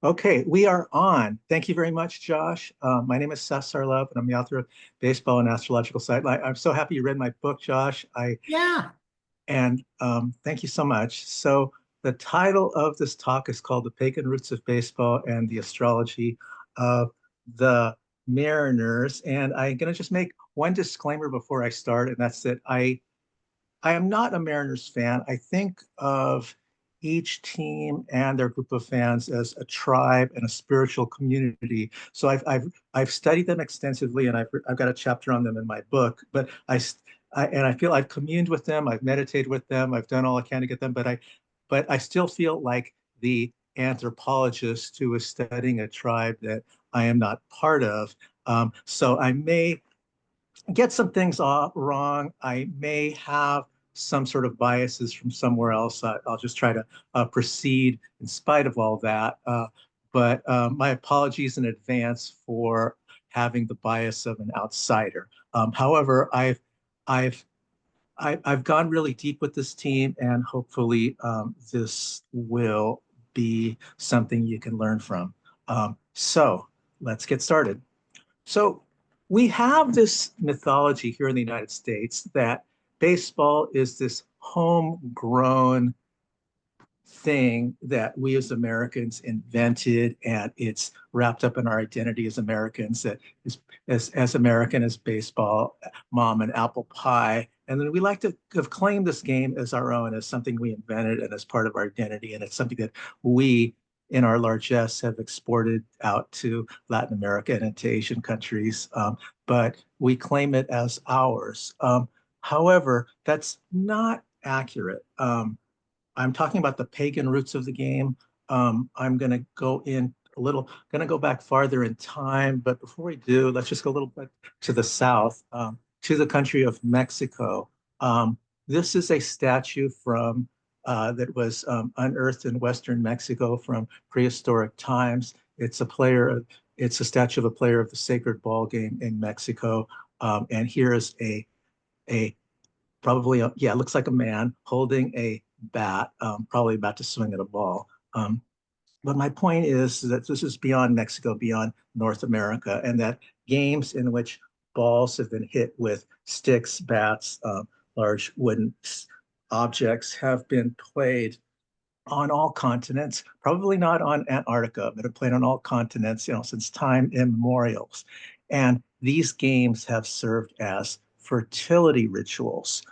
Okay, we are on. Thank you very much, Josh. My name is César Love, and I'm the author of Baseball and Astrological Site. I'm so happy you read my book, Josh. Yeah. Thank you so much. So the title of this talk is called "The Pagan Roots of Baseball and the Astrology of the Mariners." And I'm going to just make one disclaimer before I start, and that's that I am not a Mariners fan. I think of each team and their group of fans as a tribe and a spiritual community. So I've studied them extensively, and I've got a chapter on them in my book. But I feel I've communed with them, I've meditated with them, I've done all I can to get them. But I still feel like the anthropologist who is studying a tribe that I am not part of. So I may get some things wrong. I may have some sort of biases from somewhere else. I'll just try to proceed in spite of all that. But my apologies in advance for having the bias of an outsider. However, I've I've gone really deep with this team, and hopefully this will be something you can learn from. So let's get started. So we have this mythology here in the United States that baseball is this homegrown thing that we as Americans invented, and it's wrapped up in our identity as Americans, that is as American as baseball, mom and apple pie. And then we like to have claimed this game as our own, as something we invented and as part of our identity. And it's something that we in our largesse have exported out to Latin America and into Asian countries. But we claim it as ours. However, that's not accurate. I'm talking about the pagan roots of the game. I'm going to go in a little, going to go back farther in time. But before we do, let's just go a little bit to the south, to the country of Mexico. This is a statue from that was unearthed in Western Mexico from prehistoric times. It's a statue of a player of the sacred ball game in Mexico. And here is a probably yeah, it looks like a man holding a bat, probably about to swing at a ball. But my point is that this is beyond Mexico, beyond North America, and that games in which balls have been hit with sticks, bats, large wooden objects have been played on all continents, probably not on Antarctica, but have played on all continents, since time immemorials. And these games have served as fertility rituals.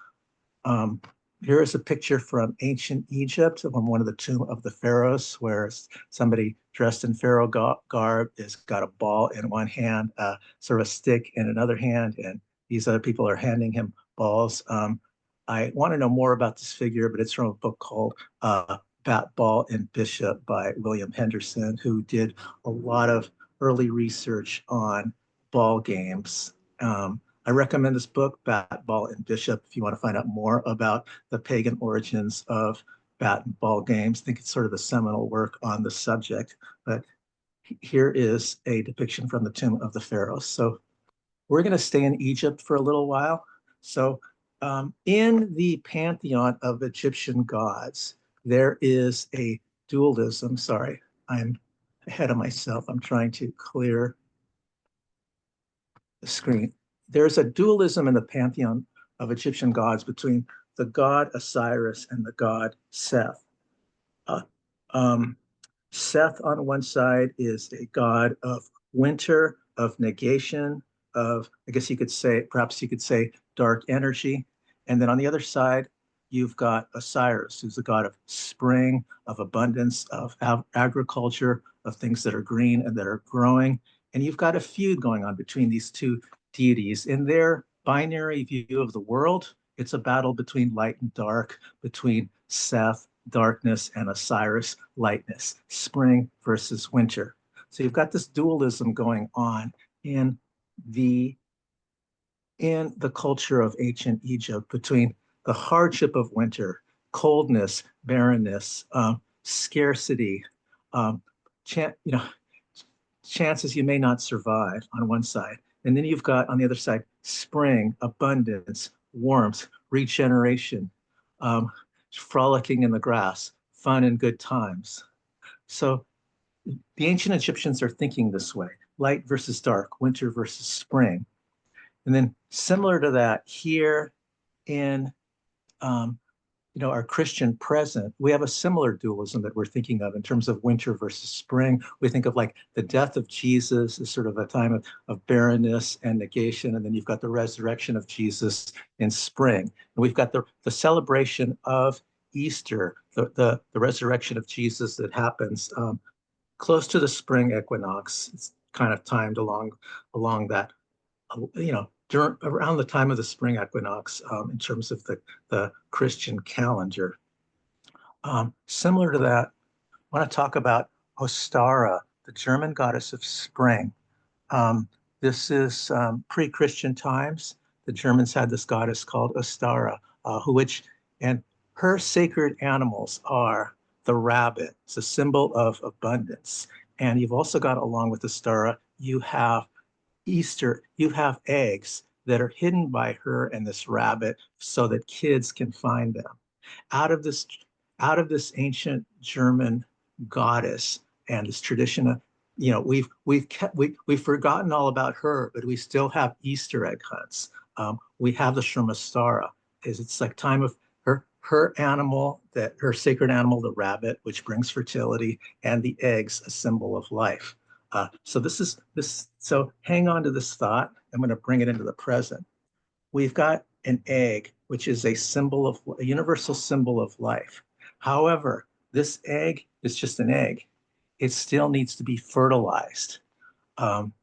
um, Here is a picture from ancient Egypt from one of the tomb of the pharaohs, where somebody dressed in pharaoh garb has got a ball in one hand, sort of a stick in another hand, and these other people are handing him balls. I want to know more about this figure, but it's from a book called Bat, Ball, and Bishop by William Henderson, who did a lot of early research on ball games. I recommend this book, Bat, Ball, and Bishop, if you want to find out more about the pagan origins of bat and ball games. I think it's sort of the seminal work on the subject. But here is a depiction from the tomb of the pharaohs. So we're going to stay in Egypt for a little while. So in the pantheon of Egyptian gods, there is a dualism. Sorry, I'm ahead of myself. I'm trying to clear the screen. There's a dualism in the pantheon of Egyptian gods between the god Osiris and the god Seth. Uh, um, Seth on one side is a god of winter, of negation, of, I guess you could say, perhaps you could say, dark energy. And then on the other side, you've got Osiris, who's the god of spring, of abundance, of agriculture, of things that are green and that are growing. And you've got a feud going on between these two deities. In their binary view of the world, it's a battle between light and dark, between Seth, darkness, and Osiris, lightness, spring versus winter. So you've got this dualism going on in the culture of ancient Egypt between the hardship of winter, coldness, barrenness, scarcity, um, you know, chances you may not survive on one side. And then you've got on the other side spring, abundance, warmth, regeneration, frolicking in the grass, fun and good times. So the ancient Egyptians are thinking this way: light versus dark, winter versus spring. And then similar to that, here in um, our Christian present, we have a similar dualism that we're thinking of in terms of winter versus spring. We think of like the death of Jesus as sort of a time of barrenness and negation, and then you've got the resurrection of Jesus in spring. And we've got the celebration of Easter, the resurrection of Jesus that happens close to the spring equinox. It's kind of timed along that, around the time of the spring equinox in terms of the Christian calendar. Similar to that, I want to talk about Ostara, the German goddess of spring. Um, this is pre-Christian times. The Germans had this goddess called Ostara, and her sacred animals are the rabbit. It's a symbol of abundance. And you've also got, along with Ostara, you have Easter, you have eggs that are hidden by her and this rabbit so that kids can find them. Out of this, out of this ancient German goddess and this tradition of, we've forgotten all about her, but we still have Easter egg hunts. We have the Shremastara, is it's like time of her animal, that her sacred animal, the rabbit, which brings fertility, and the eggs, a symbol of life. So this is this. So hang on to this thought. I'm going to bring it into the present. We've got an egg, which is a universal symbol of life. However, this egg is just an egg. It still needs to be fertilized. Um,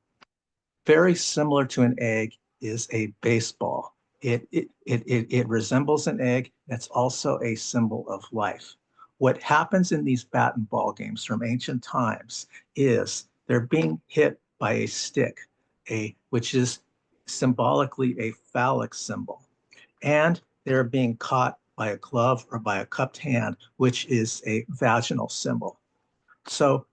Very similar to an egg is a baseball. It resembles an egg. That's also a symbol of life. What happens in these bat and ball games from ancient times is they're being hit by a stick, which is symbolically a phallic symbol, and they're being caught by a glove or by a cupped hand, which is a vaginal symbol. So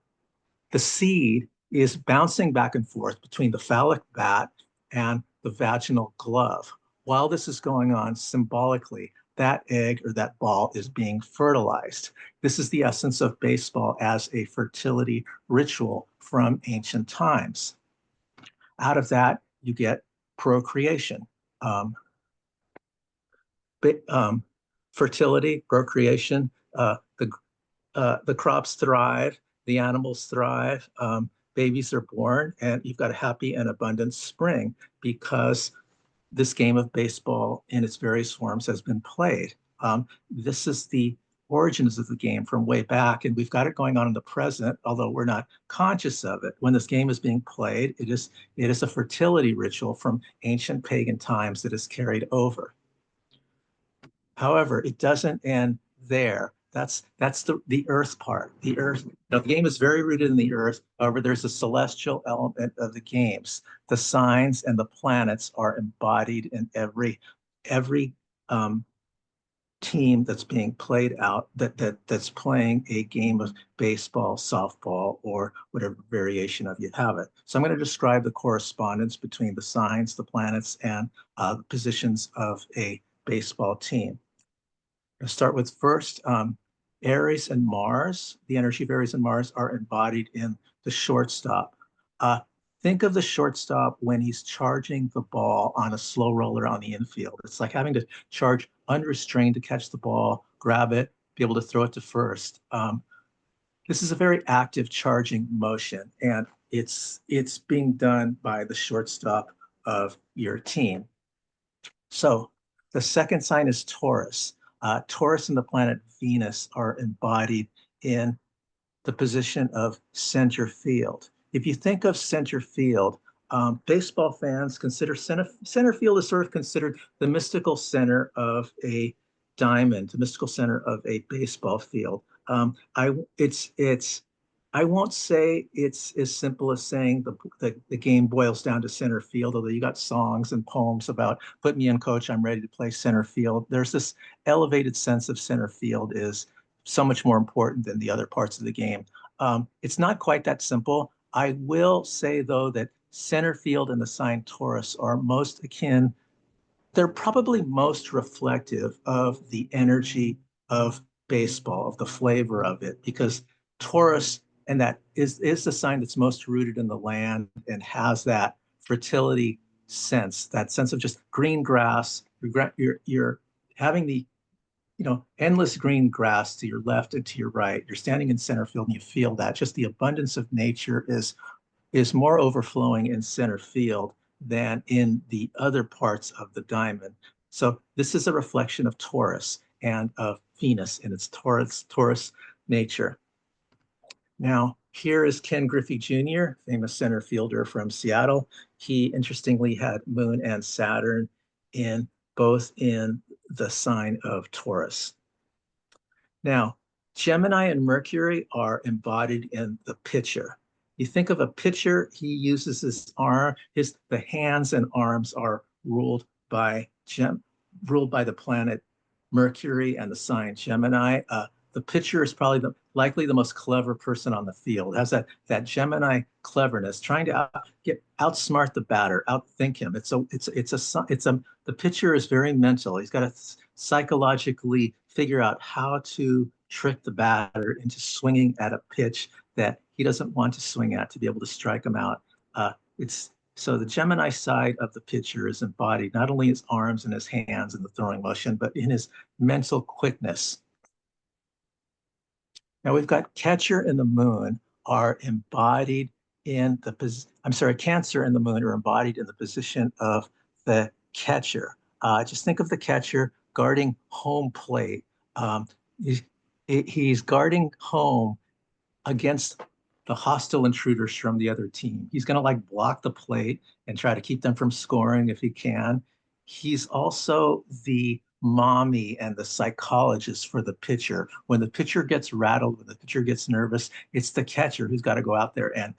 the seed is bouncing back and forth between the phallic bat and the vaginal glove. While this is going on, symbolically, that egg or that ball is being fertilized. This is the essence of baseball as a fertility ritual from ancient times. Out of that, you get procreation. Um, Fertility, procreation, the crops thrive, the animals thrive, babies are born, and you've got a happy and abundant spring because this game of baseball in its various forms has been played. This is the origins of the game from way back, and we've got it going on in the present, although we're not conscious of it. When this game is being played, it is a fertility ritual from ancient pagan times that is carried over. However, it doesn't end there. That's the earth part. The earth. Now, the game is very rooted in the earth. However, there's a celestial element of the games. The signs and the planets are embodied in every um, team that's being played out that's playing a game of baseball, softball, or whatever variation of you have it. So I'm going to describe the correspondence between the signs, the planets, and the positions of a baseball team. I'll start with first, Aries and Mars. The energy of Aries and Mars are embodied in the shortstop. Uh, think of the shortstop when he's charging the ball on a slow roller on the infield. It's like having to charge unrestrained to catch the ball, grab it, be able to throw it to first. This is a very active charging motion, and it's being done by the shortstop of your team. So the second sign is Taurus. Taurus and the planet Venus are embodied in the position of center field. If you think of center field, baseball fans consider center field is sort of considered the mystical center of a diamond, the mystical center of a baseball field. I won't say it's as simple as saying the game boils down to center field, although you got songs and poems about put me in, coach, I'm ready to play center field. There's this elevated sense of center field is so much more important than the other parts of the game. It's not quite that simple. I will say, though, that center field and the sign Taurus are most akin, they're probably most reflective of the energy of baseball, of the flavor of it, because Taurus and that is the sign that's most rooted in the land and has that fertility sense, that sense of just green grass. You're having the endless green grass to your left and to your right. You're standing in center field and you feel that just the abundance of nature is more overflowing in center field than in the other parts of the diamond. So this is a reflection of Taurus and of Venus in its Taurus nature. Now, here is Ken Griffey Jr., famous center fielder from Seattle. He interestingly had Moon and Saturn in both in the sign of Taurus. Now, Gemini and Mercury are embodied in the pitcher. You think of a pitcher, he uses his arm, the hands and arms are ruled by the planet Mercury and the sign Gemini. The pitcher is probably likely the most clever person on the field. Has that Gemini cleverness, trying to outsmart the batter, outthink him. The pitcher is very mental. He's got to psychologically figure out how to trick the batter into swinging at a pitch that he doesn't want to swing at to be able to strike him out. So the Gemini side of the pitcher is embodied not only in his arms and his hands and the throwing motion, but in his mental quickness. Now we've got Catcher and the Moon are embodied in Cancer and the Moon are embodied in the position of the catcher. Just think of the catcher guarding home plate. He's guarding home against the hostile intruders from the other team. He's going to block the plate and try to keep them from scoring if he can. He's also the mommy and the psychologist for the pitcher. When the pitcher gets rattled, when the pitcher gets nervous, it's the catcher who's got to go out there and,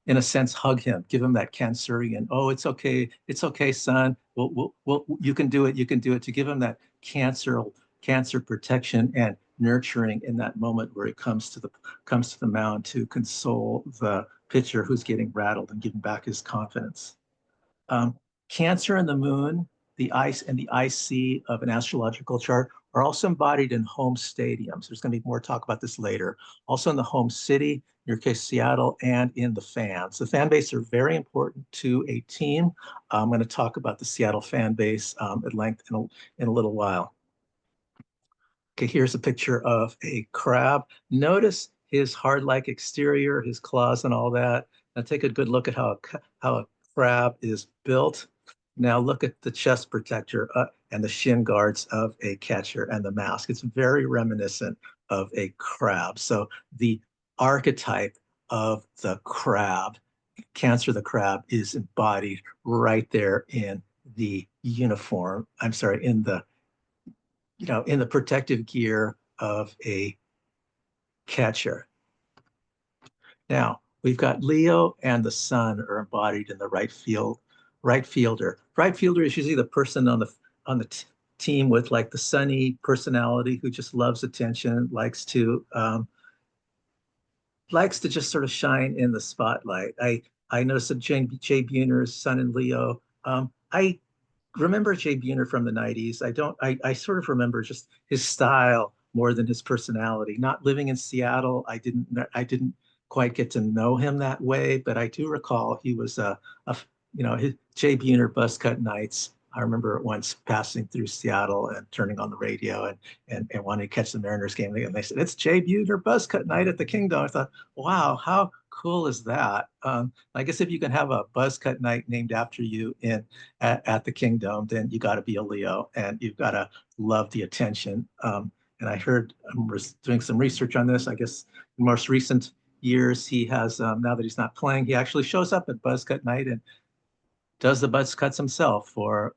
in a sense, hug him, give him that Cancerian, oh, it's okay, son. You can do it, to give him that cancer protection and nurturing in that moment where he comes to the mound to console the pitcher who's getting rattled and give him back his confidence. Cancer and the Moon, the ice and the IC of an astrological chart, are also embodied in home stadiums. There's going to be more talk about this later. Also in the home city, in your case, Seattle, and in the fans. The fan base are very important to a team. I'm going to talk about the Seattle fan base at length in a little while. Okay, here's a picture of a crab. Notice his hard-like exterior, his claws and all that. Now take a good look at how a crab is built. Now look at the chest protector and the shin guards of a catcher and the mask. It's very reminiscent of a crab. So the archetype of the crab, Cancer the crab, is embodied right there in the uniform. In the protective gear of a catcher. Now, we've got Leo and the Sun are embodied in the right fielder. Right fielder is usually the person on the team with the sunny personality who just loves attention, likes to just sort of shine in the spotlight. I noticed that Jay Buhner's Sun in Leo. I remember Jay Buhner from the 90s. I sort of remember just his style more than his personality. Not living in Seattle, I didn't quite get to know him that way, but I do recall he was his Jay Buhner Buzzcut Nights. I remember once passing through Seattle and turning on the radio and wanting to catch the Mariners game. And they said, it's Jay Buhner Buzzcut Night at the Kingdom. I thought, wow, how cool is that? I guess if you can have a Buzzcut Night named after you at the Kingdom, then you got to be a Leo and you've got to love the attention. And I was doing some research on this. I guess in most recent years, he has, now that he's not playing, he actually shows up at Buzzcut Night and does the buzz cuts himself for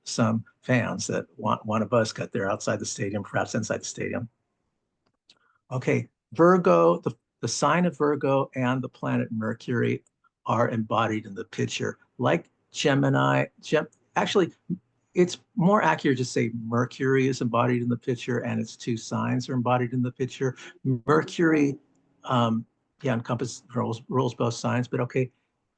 some fans that want a buzz cut there outside the stadium, perhaps inside the stadium. Okay, Virgo, the sign of Virgo and the planet Mercury are embodied in the picture. Like Gemini, actually, it's more accurate to say Mercury is embodied in the picture and its two signs are embodied in the picture. Mercury, rules both signs, but okay.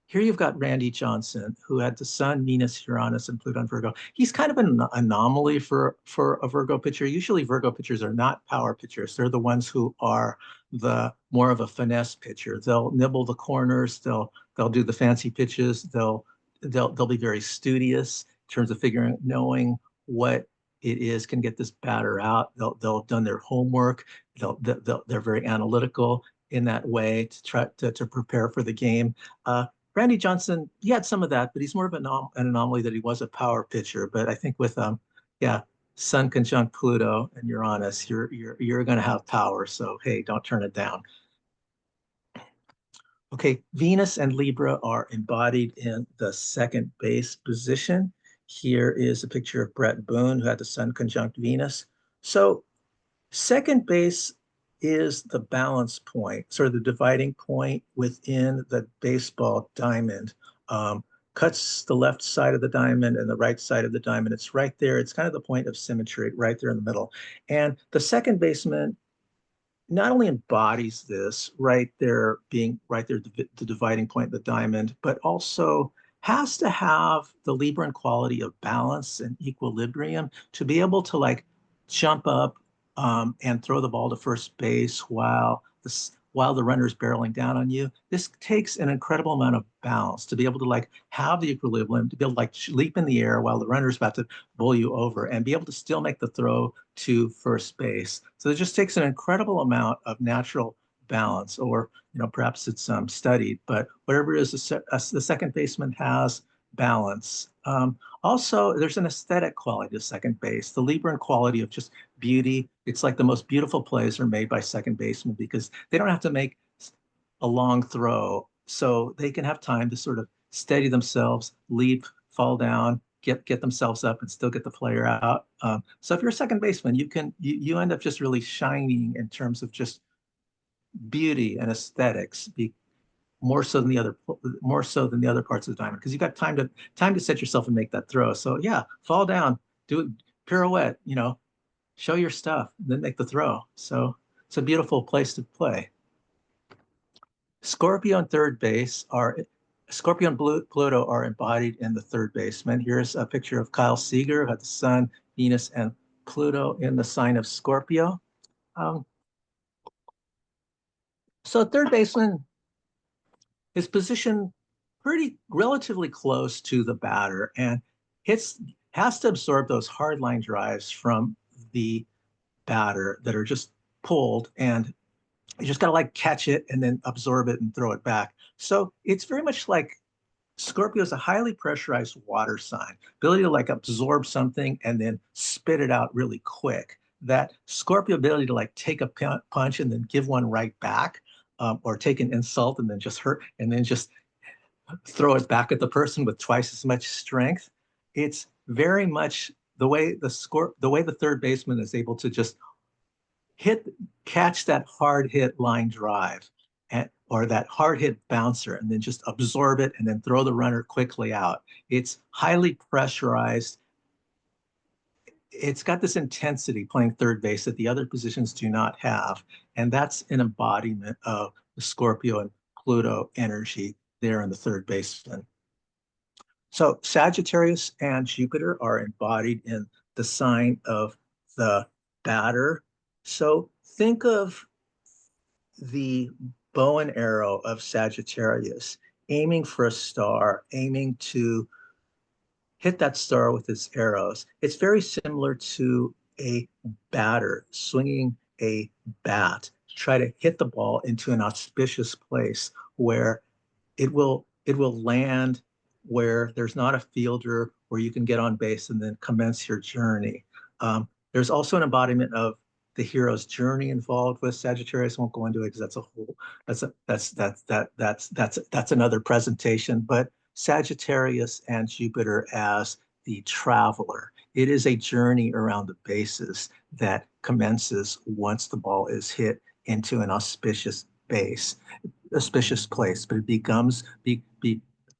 here you've got Randy Johnson, who had the Sun, Venus, Uranus, and Pluto in Virgo. He's kind of an anomaly for a Virgo pitcher. Usually, Virgo pitchers are not power pitchers. They're the ones who are the more of a finesse pitcher. They'll nibble the corners. They'll do the fancy pitches. They'll be very studious in terms of figuring, knowing what it is can get this batter out. They'll have done their homework. They're very analytical in that way to try to prepare for the game. Randy Johnson, he had some of that, but he's more of an anomaly that he was a power pitcher. But I think with yeah, Sun conjunct Pluto and Uranus, you're going to have power. So hey, don't turn it down. Okay, Venus and Libra are embodied in the second base position. Here is a picture of Brett Boone, who had the Sun conjunct Venus. So second base is the balance point, sort of the dividing point within the baseball diamond. Um, Cuts the left side of the diamond and the right side of the diamond. It's right there. It's kind of the point of symmetry, right there in the middle. And the second baseman not only embodies this right there, being right there, the dividing point of the diamond, but also has to have the Libran quality of balance and equilibrium to be able to like jump up and throw the ball to first base while the runner is barreling down on you. This takes an incredible amount of balance to be able to like have the equilibrium, to be able to like leap in the air while the runner is about to bowl you over and be able to still make the throw to first base. So it just takes an incredible amount of natural balance, or perhaps it's studied, but whatever it is, the second baseman has balance. Also, there's an aesthetic quality to second base, the Libran quality of just beauty. It's like the most beautiful plays are made by second basemen because they don't have to make a long throw, so they can have time to sort of steady themselves, leap, fall down, get themselves up, and still get the player out. So if you're a second baseman, you end up just really shining in terms of just beauty and aesthetics, more so than the other parts of the diamond because you've got time to set yourself and make that throw. So yeah, fall down, do it, pirouette, show your stuff, then make the throw. So it's a beautiful place to play. Scorpio and third base are Scorpio and Pluto are embodied in the third baseman. Here's a picture of Kyle Seager, who had the Sun, Venus, and Pluto in the sign of Scorpio. Um, so third baseman is positioned pretty relatively close to the batter and has to absorb those hard line drives from the batter that are just pulled, and you just got to like catch it and then absorb it and throw it back. So it's very much like Scorpio is a highly pressurized water sign, ability to like absorb something and then spit it out really quick. That Scorpio ability to like take a punch and then give one right back, or take an insult and then just hurt and then just throw it back at the person with twice as much strength. It's very much the way the third baseman is able to just hit catch that hard hit line drive or that hard hit bouncer and then just absorb it and then throw the runner quickly out. It's highly pressurized. It's got this intensity playing third base that the other positions do not have. And that's an embodiment of the Scorpio and Pluto energy there in the third baseman. So Sagittarius and Jupiter are embodied in the sign of the batter. So think of the bow and arrow of Sagittarius, aiming for a star, aiming to hit that star with its arrows. It's very similar to a batter swinging a bat to try to hit the ball into an auspicious place where it will land, where there's not a fielder, where you can get on base and then commence your journey. There's also an embodiment of the hero's journey involved with Sagittarius. I won't go into it because that's another presentation. But Sagittarius and Jupiter as the traveler. It is a journey around the bases that commences once the ball is hit into an auspicious place, but it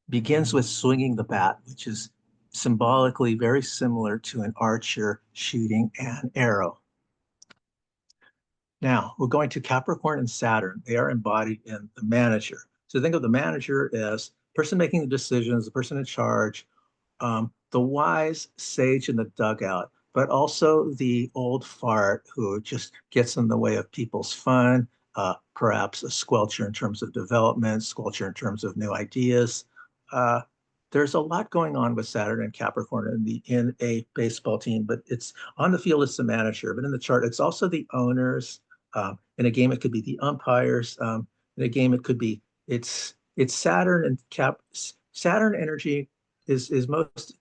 begins with swinging the bat, which is symbolically very similar to an archer shooting an arrow. Now we're going to Capricorn and Saturn. They are embodied in the manager. So think of the manager as person making the decisions, the person in charge, the wise sage in the dugout, but also the old fart who just gets in the way of people's fun, perhaps a squelcher in terms of development, squelcher in terms of new ideas. Uh, there's a lot going on with Saturn and Capricorn in a baseball team, but it's on the field it's the manager, but in the chart it's also the owners. In a game it could be the umpires. In a game it could be it's Saturn and Saturn energy is most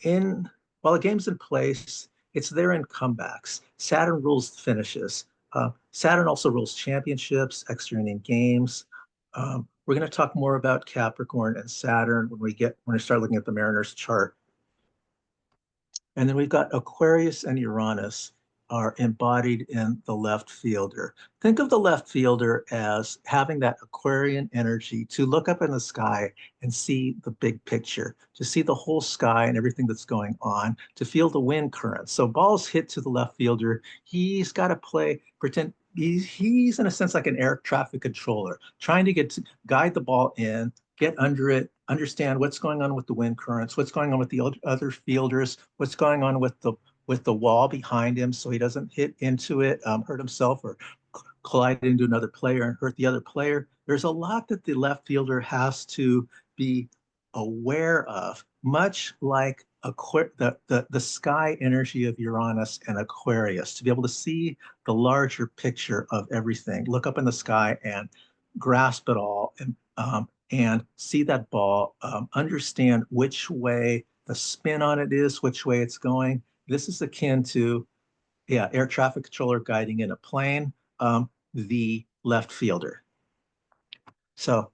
in while the game's in place, it's there in comebacks. Saturn rules finishes. Saturn also rules championships, extra inning games. We're going to talk more about Capricorn and Saturn when we start looking at the Mariners chart. And then we've got Aquarius and Uranus are embodied in the left fielder. Think of the left fielder as having that Aquarian energy to look up in the sky and see the big picture, to see the whole sky and everything that's going on, to feel the wind currents. So balls hit to the left fielder, he's got to pretend he's in a sense like an air traffic controller, trying to guide the ball in, get under it, understand what's going on with the wind currents, what's going on with the other fielders, what's going on with the wall behind him, so he doesn't hit into it, hurt himself, or collide into another player and hurt the other player. There's a lot that the left fielder has to be aware of, much like the sky energy of Uranus and Aquarius, to be able to see the larger picture of everything, look up in the sky and grasp it all, and see that ball, understand which way the spin on it is, which way it's going. This is akin to, yeah, air traffic controller guiding in a plane, the left fielder. So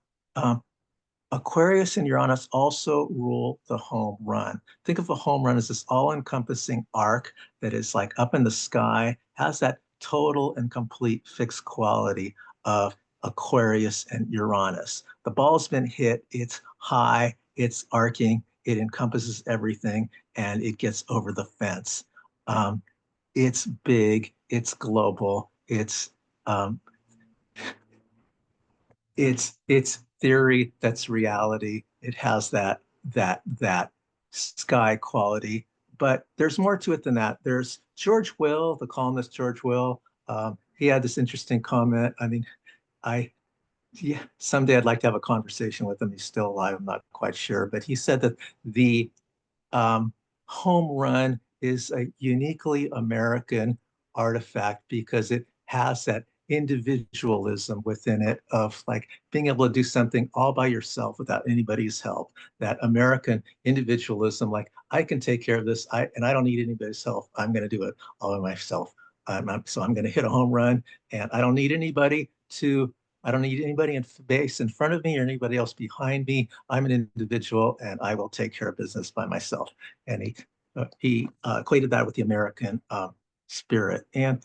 Aquarius and Uranus also rule the home run. Think of a home run as this all-encompassing arc that is like up in the sky, has that total and complete fixed quality of Aquarius and Uranus. The ball's been hit, it's high, it's arcing, it encompasses everything, and it gets over the fence. It's big, it's global, um, it's theory that's reality. It has that sky quality, but there's more to it than that. There's George Will, the columnist George Will. He had this interesting comment. I mean, I yeah, someday I'd like to have a conversation with him. He's still alive. I'm not quite sure, but he said that the um, home run is a uniquely American artifact because it has that individualism within it of like being able to do something all by yourself without anybody's help. That American individualism, like I can take care of this, and I don't need anybody's help. I'm going to do it all by myself. So I'm going to hit a home run, and I don't need anybody in base in front of me or anybody else behind me. I'm an individual and I will take care of business by myself. And he equated that with the American spirit. And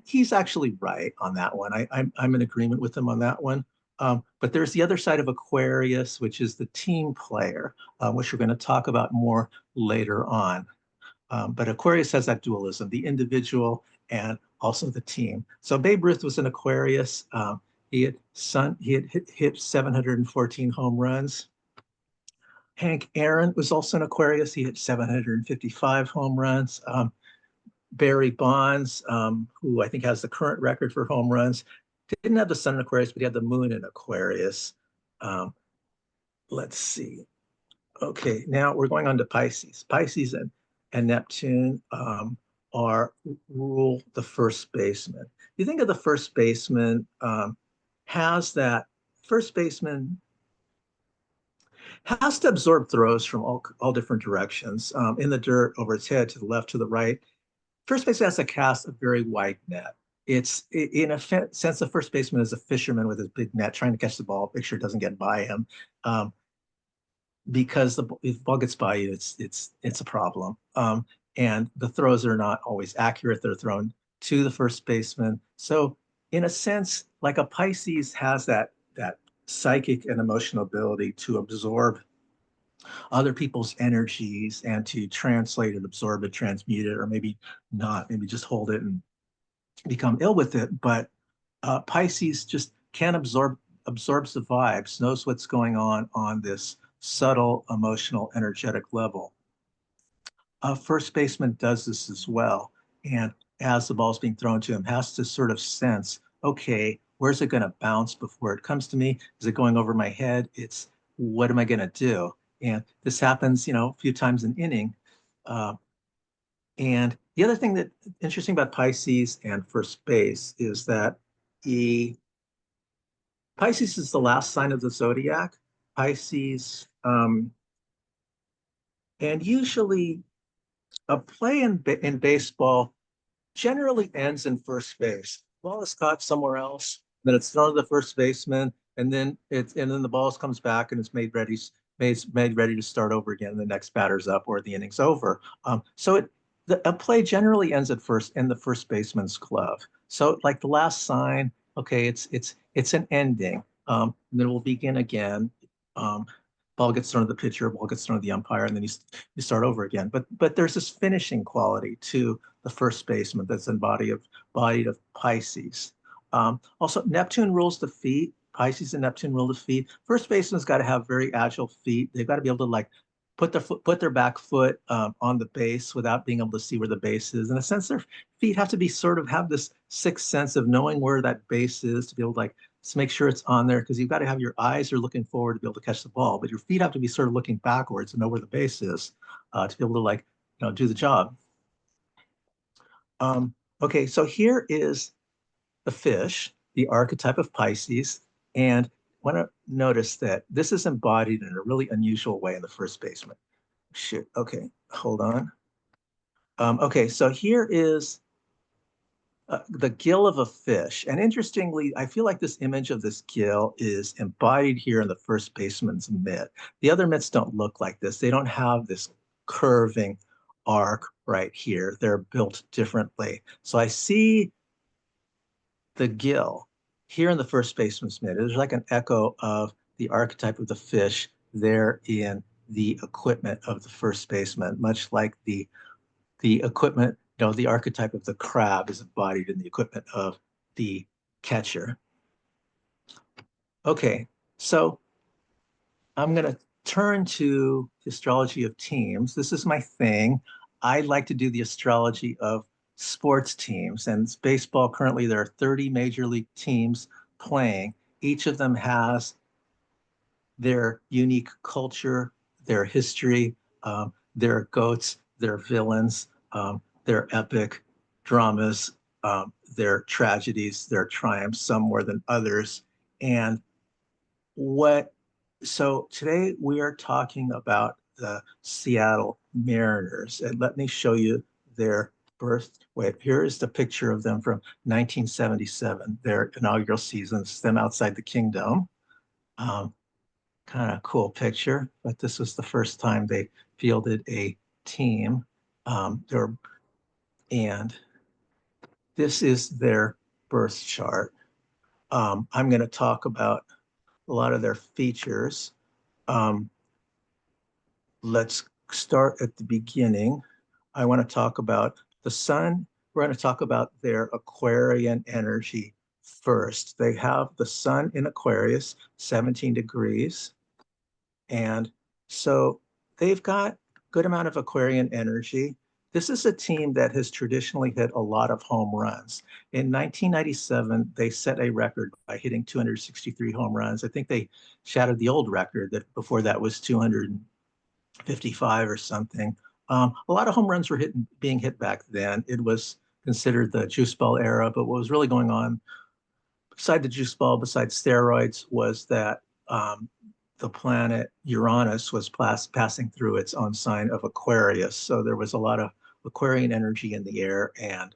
he's actually right on that one. I'm in agreement with him on that one. But there's the other side of Aquarius, which is the team player, which we're going to talk about more later on. But Aquarius has that dualism, the individual and also the team. So Babe Ruth was an Aquarius. He had hit 714 home runs. Hank Aaron was also an Aquarius. He hit 755 home runs. Barry Bonds, who I think has the current record for home runs, didn't have the sun in Aquarius, but he had the moon in Aquarius. Let's see. Okay, now we're going on to Pisces. Pisces and Neptune are rule the first baseman. You think of the first baseman, has that first baseman has to absorb throws from all different directions, in the dirt, over its head, to the left, to the right. First baseman has to cast a very wide net. It's in a sense, the first baseman is a fisherman with his big net trying to catch the ball, make sure it doesn't get by him. Because if the ball gets by you, it's a problem. And the throws are not always accurate. They're thrown to the first baseman. So in a sense, like a Pisces has that psychic and emotional ability to absorb other people's energies and to translate it, absorb it, transmute it, or maybe not, maybe just hold it and become ill with it. But Pisces just can't absorb absorbs the vibes, knows what's going on this subtle emotional energetic level. A first baseman does this as well. And as the ball's being thrown to him, has to sort of sense, okay, where's it going to bounce before it comes to me? Is it going over my head? It's what am I going to do? And this happens, a few times an inning. Uh, and the other thing that interesting about Pisces and first base is that he Pisces is the last sign of the zodiac. Pisces, and usually a play in baseball generally ends in first base. Ball is caught somewhere else, then it's thrown to the first baseman, and then the ball comes back and it's made ready to start over again. The next batter's up or the inning's over. A play generally ends at first in the first baseman's glove. So like the last sign, okay, it's an ending. And then we'll begin again. Um, Ball gets thrown to the pitcher, ball gets thrown to the umpire, and then you start over again. But there's this finishing quality to the first baseman that's embodied of Pisces. Also, Neptune rules the feet. Pisces and Neptune rule the feet. First baseman's got to have very agile feet. They've got to be able to like put their back foot on the base without being able to see where the base is. In a sense, their feet have to be sort of have this sixth sense of knowing where that base is to be able to like just make sure it's on there because you've got to have your eyes are looking forward to be able to catch the ball, but your feet have to be sort of looking backwards and know where the base is to be able to like do the job. Okay, so here is the fish, the archetype of Pisces, and I want to notice that this is embodied in a really unusual way in the first baseman. Shit. Okay, hold on. Okay, so here is the gill of a fish. And interestingly, I feel like this image of this gill is embodied here in the first baseman's mitt. The other mitts don't look like this. They don't have this curving arc right here. They're built differently. So I see the gill here in the first baseman's mitt. It's like an echo of the archetype of the fish there in the equipment of the first baseman, much like the equipment, the archetype of the crab is embodied in the equipment of the catcher. Okay, so I'm going to turn to the astrology of teams. This is my thing. I like to do the astrology of sports teams. And it's baseball, currently, there are 30 major league teams playing. Each of them has their unique culture, their history, their goats, their villains, their epic dramas, their tragedies, their triumphs, some more than others. And what, so today we are talking about the Seattle Mariners. And let me show you their birth. Wait, here is the picture of them from 1977, their inaugural seasons, them outside the Kingdom. Um, Kind of cool picture, but this was the first time they fielded a team. There, and this is their birth chart. I'm going to talk about a lot of their features. Um, let's start at the beginning. I want to talk about the sun. We're going to talk about their Aquarian energy first. They have the sun in Aquarius, 17 degrees. And so they've got good amount of Aquarian energy. This is a team that has traditionally hit a lot of home runs. In 1997, they set a record by hitting 263 home runs. I think they shattered the old record that before that was 255 or something. A lot of home runs were being hit back then. It was considered the juice ball era, but what was really going on beside the juice ball, besides steroids, was that the planet Uranus was passing through its own sign of Aquarius. So there was a lot of Aquarian energy in the air, and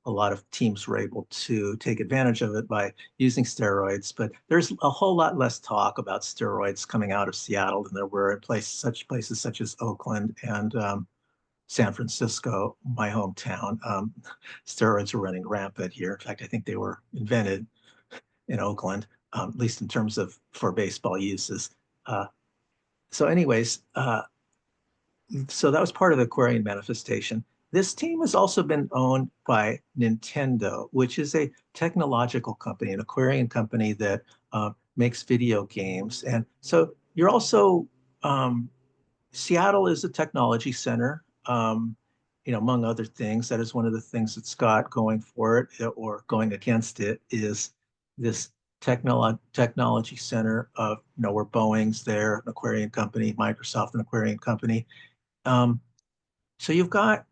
a lot of teams were able to take advantage of it by using steroids. But there's a whole lot less talk about steroids coming out of Seattle than there were in places such as Oakland and San Francisco, my hometown. Steroids were running rampant here. In fact, I think they were invented in Oakland, at least in terms of for baseball uses. Uh, so, anyways, so that was part of the Aquarian manifestation. This team has also been owned by Nintendo, which is a technological company, an Aquarian company that makes video games. And so you're also Seattle is a technology center. Among other things, that is one of the things that's got going for it or going against it is this technology center of, where Boeing's there, an Aquarian company, Microsoft, an Aquarian company. Um, so you've got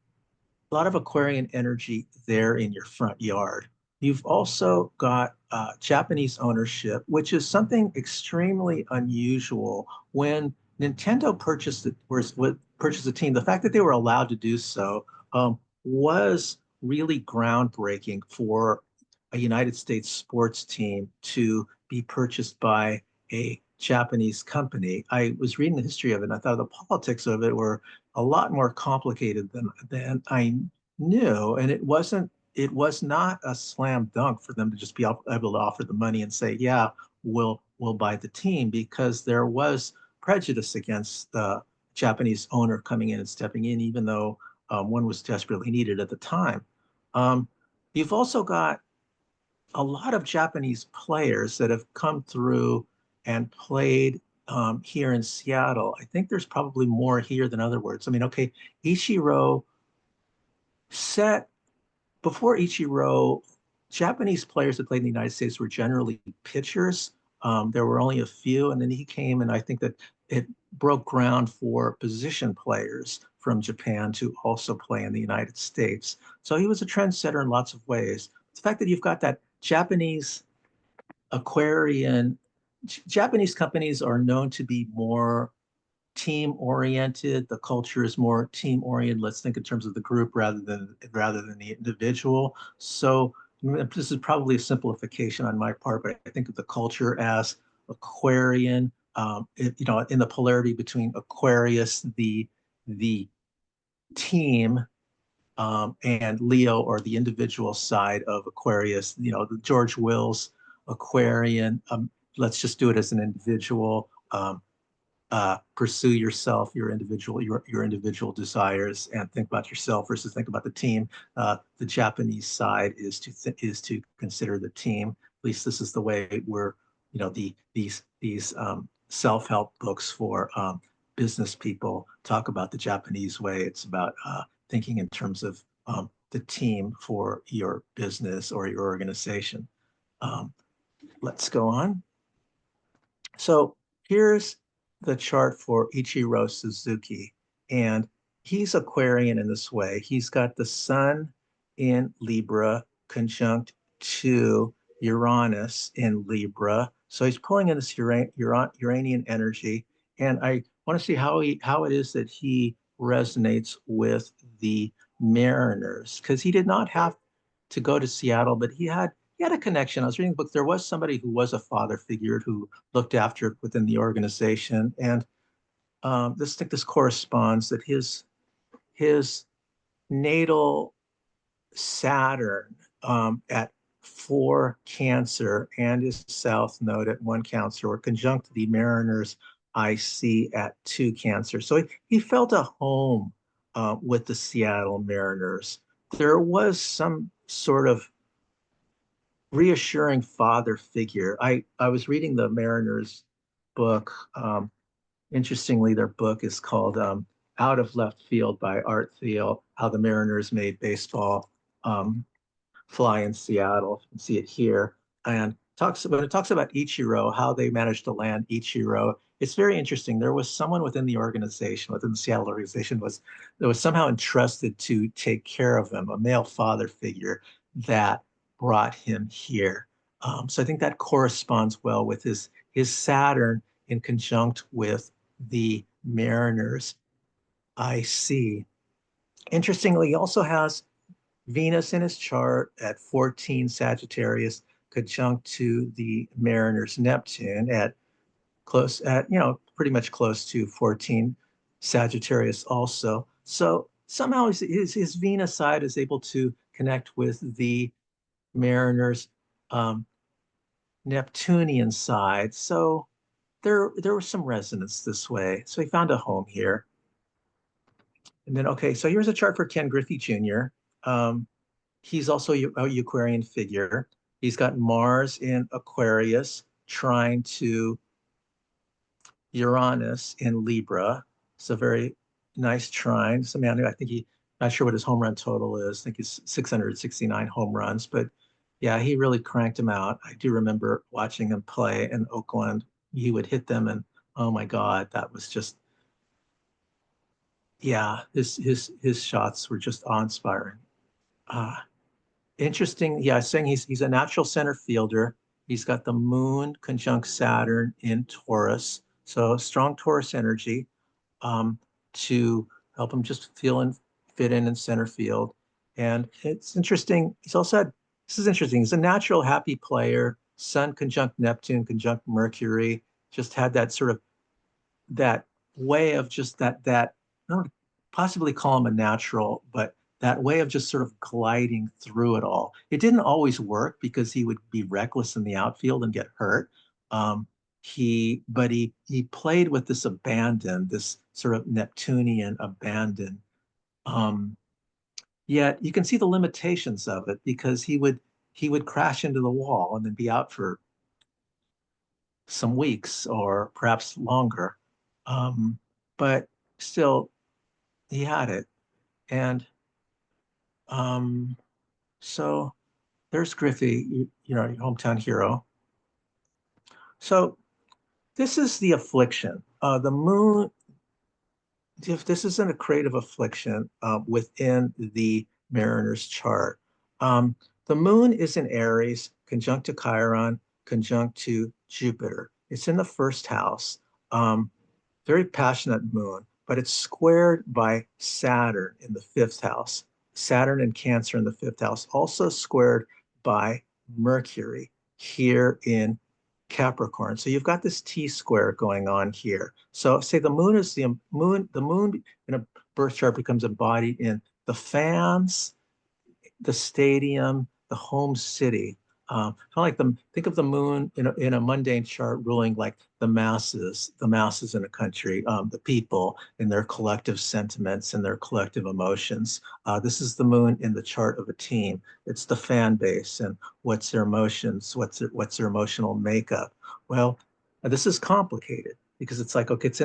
a lot of Aquarian energy there in your front yard. You've also got Japanese ownership, which is something extremely unusual. When Nintendo purchased the team, the fact that they were allowed to do so was really groundbreaking for a United States sports team to be purchased by a Japanese company. I was reading the history of it, and I thought the politics of it were a lot more complicated than I knew, and it was not a slam dunk for them to just be able to offer the money and say, yeah, we'll buy the team, because there was prejudice against the Japanese owner coming in and stepping in, even though one was desperately needed at the time. Um, you've also got a lot of Japanese players that have come through and played here in Seattle. I think there's probably more here than other words. I mean, okay, Ichiro set before Ichiro, Japanese players that played in the United States were generally pitchers. There were only a few, and then he came, and I think that it broke ground for position players from Japan to also play in the United States. So he was a trendsetter in lots of ways. The fact that you've got that Japanese Aquarian, Japanese companies are known to be more team oriented. The culture is more team oriented. Let's think in terms of the group rather than the individual. So this is probably a simplification on my part, but I think of the culture as Aquarian. In the polarity between Aquarius, the team, and Leo, or the individual side of Aquarius. The George Will's Aquarian. Let's just do it as an individual. Pursue yourself, your individual desires, and think about yourself versus think about the team. The Japanese side is to consider the team. At least this is the way these self-help books for business people talk about the Japanese way. It's about thinking in terms of the team for your business or your organization. Um, let's go on. So here's the chart for Ichiro Suzuki, and he's Aquarian in this way. He's got the sun in Libra conjunct to Uranus in Libra. So he's pulling in this Uranian energy, and I want to see how it is that he resonates with the Mariners, because he did not have to go to Seattle, but he had a connection. I was reading the book. There was somebody who was a father figure who looked after it within the organization, and this corresponds that his natal Saturn at 4 Cancer and his South Node at 1 Cancer were conjunct the Mariners IC at 2 Cancer. So he felt a home with the Seattle Mariners. There was some sort of reassuring father figure. I was reading the Mariners book. Interestingly, their book is called Out of Left Field by Art Thiel, How the Mariners Made Baseball Fly in Seattle. You can see it here. And when it talks about Ichiro, how they managed to land Ichiro, it's very interesting. There was someone within the organization, within the Seattle organization, that was somehow entrusted to take care of him, a male father figure that brought him here. So I think that corresponds well with his Saturn in conjunct with the Mariners IC. Interestingly, he also has Venus in his chart at 14 Sagittarius, conjunct to the Mariners Neptune at pretty much close to 14 Sagittarius also. So somehow his Venus side is able to connect with the Mariners Neptunian side. So there was some resonance this way. So he found a home here. And then, okay, so here's a chart for Ken Griffey Jr. He's also a Aquarian figure. He's got Mars in Aquarius, trine to Uranus in Libra. It's a very nice trine. So man, I think not sure what his home run total is. I think he's 669 home runs, but yeah, he really cranked him out. I do remember watching him play in Oakland. He would hit them, and oh my God, that was just, yeah, his shots were just awe-inspiring. Uh, Interesting. Yeah, saying he's a natural center fielder. He's got the moon conjunct Saturn in Taurus, so strong Taurus energy, to help him just feel and fit in center field. And it's interesting. He's also had, this is interesting. He's a natural happy player. Sun conjunct Neptune, conjunct Mercury. Just had that sort of that way of just I don't possibly call him a natural, but that way of just sort of gliding through it all. It didn't always work because he would be reckless in the outfield and get hurt. Um, he played with this abandon, this sort of Neptunian abandon. Um, Yet you can see the limitations of it because he would crash into the wall and then be out for some weeks or perhaps longer. Um, but still, he had it. And um, so there's Griffey, your hometown hero. So this is the affliction. The moon, if this isn't a creative affliction within the Mariners chart. Um, the moon is in Aries, conjunct to Chiron, conjunct to Jupiter. It's in the first house. Um, Very passionate moon, but it's squared by Saturn in the fifth house. Saturn and Cancer in the fifth house, also squared by Mercury here in Capricorn. So you've got this T square going on here. So say the moon in a birth chart becomes embodied in the fans, the stadium, the home city. Kind of like think of the moon in a mundane chart ruling like the masses in a country, the people in their collective sentiments and their collective emotions. This is the moon in the chart of a team. It's the fan base and what's their emotions, what's their emotional makeup. Well, this is complicated because it's like, okay, it's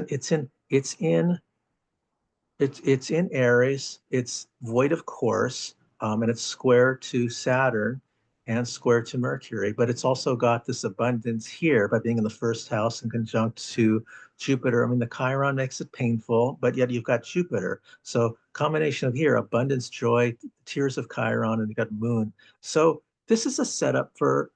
in Aries. It's void of course, and it's square to Saturn and square to Mercury. But it's also got this abundance here by being in the first house and conjunct to Jupiter. I mean, the Chiron makes it painful, but yet you've got Jupiter. So combination of here, abundance, joy, tears of Chiron, and you got Moon. So this is a setup for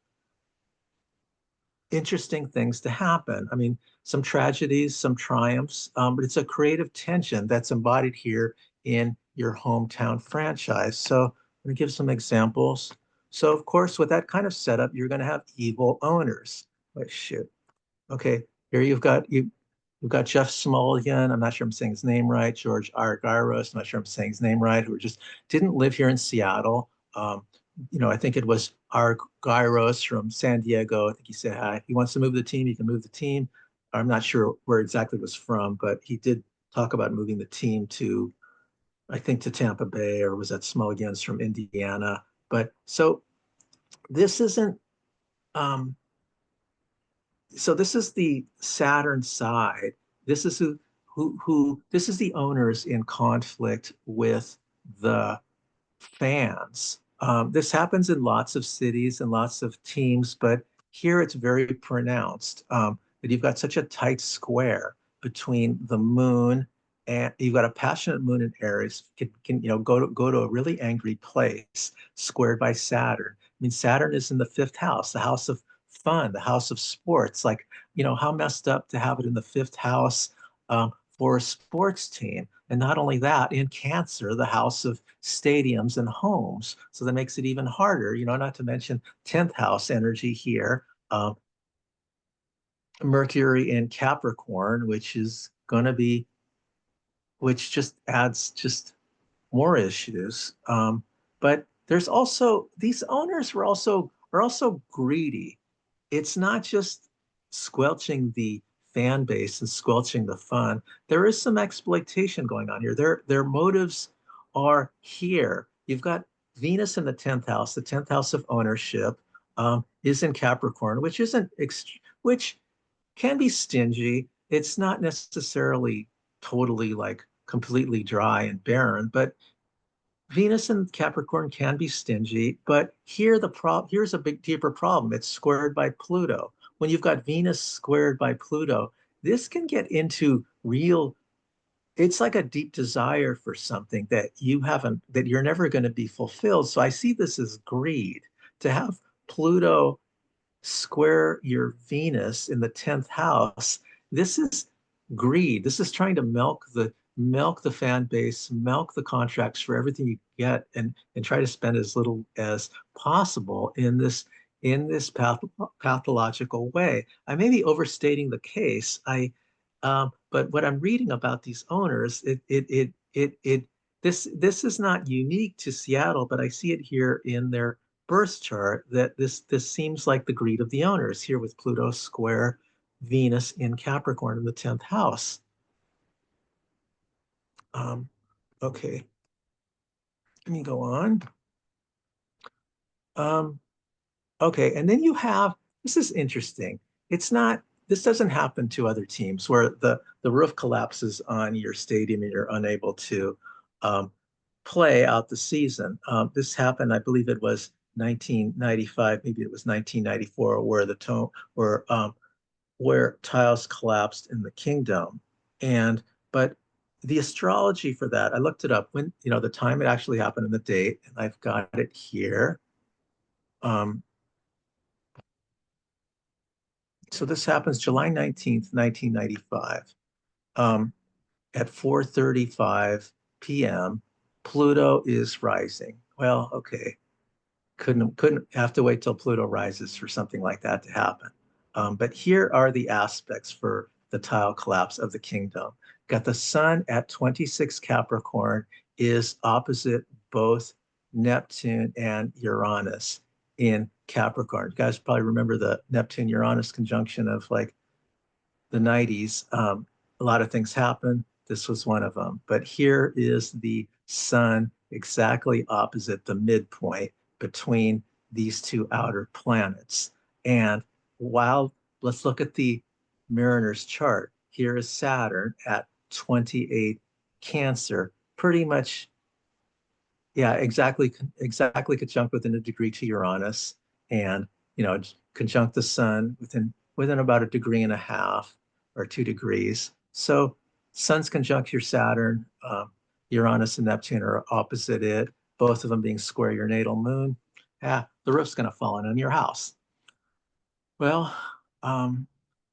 interesting things to happen. I mean, some tragedies, some triumphs, but it's a creative tension that's embodied here in your hometown franchise. So I'm going to give some examples. So, of course, with that kind of setup, you're going to have evil owners. Wait, shit. Okay, here you've got Jeff Smulyan. I'm not sure I'm saying his name right. George Argyros. I'm not sure I'm saying his name right. Who just didn't live here in Seattle. I think it was Argyros from San Diego. I think he said hi. He wants to move the team. He can move the team. I'm not sure where exactly it was from, but he did talk about moving the team to, I think, to Tampa Bay, or was that Smulyan's from Indiana? But so this isn't. Um, so this is the Saturn side. This is who this is the owners in conflict with the fans. This happens in lots of cities and lots of teams, but here it's very pronounced that you've got such a tight square between the moon and you've got a passionate moon in Aries can go to a really angry place squared by Saturn. I mean, Saturn is in the fifth house, the house of fun, the house of sports. Like, how messed up to have it in the fifth house for a sports team. And not only that, in Cancer, the house of stadiums and homes. So that makes it even harder, not to mention 10th house energy here. Mercury in Capricorn, which just adds just more issues. But there's also, these owners are also greedy. It's not just squelching the fan base and squelching the fun. There is some exploitation going on here. Their motives are here. You've got Venus in the 10th house. The 10th house of ownership is in Capricorn, which isn't which can be stingy. It's not necessarily totally like completely dry and barren, but Venus in Capricorn can be stingy. But here's a big deeper problem. It's squared by Pluto. When you've got Venus squared by Pluto, this can get into real, it's like a deep desire for something that you haven't, that you're never going to be fulfilled. So I see this as greed. To have Pluto square your Venus in the 10th house, this is greed. This is trying to milk the fan base, milk the contracts for everything you get, and try to spend as little as possible in this pathological way. I may be overstating the case. But what I'm reading about these owners, this is not unique to Seattle, but I see it here in their birth chart that this seems like the greed of the owners here with Pluto square Venus in Capricorn in the 10th house. Um, okay, let me go on. Um, okay, and then you have, this is interesting. This doesn't happen to other teams where the roof collapses on your stadium and you're unable to um, play out the season. This happened, I believe it was 1995, maybe it was 1994, where tiles collapsed in the kingdom. And but the astrology for that, I looked it up when, the time it actually happened and the date, and I've got it here. Um, so this happens July 19th, 1995, at 4:35 p.m. Pluto is rising. Well, okay, couldn't have to wait till Pluto rises for something like that to happen. But here are the aspects for the tile collapse of the kingdom. Got the sun at 26 Capricorn is opposite both Neptune and Uranus in Capricorn. You guys probably remember the Neptune Uranus conjunction of like the 90s. A lot of things happen. This was one of them. But here is the sun exactly opposite the midpoint between these two outer planets. And while let's look at the Mariners chart, here is Saturn at 28 Cancer, pretty much, yeah, exactly conjunct within a degree to Uranus, and conjunct the sun within about a degree and a half or 2 degrees. So sun's conjunct your Saturn, Uranus and Neptune are opposite it, both of them being square your natal moon. Yeah, the roof's going to fall in on your house. Well,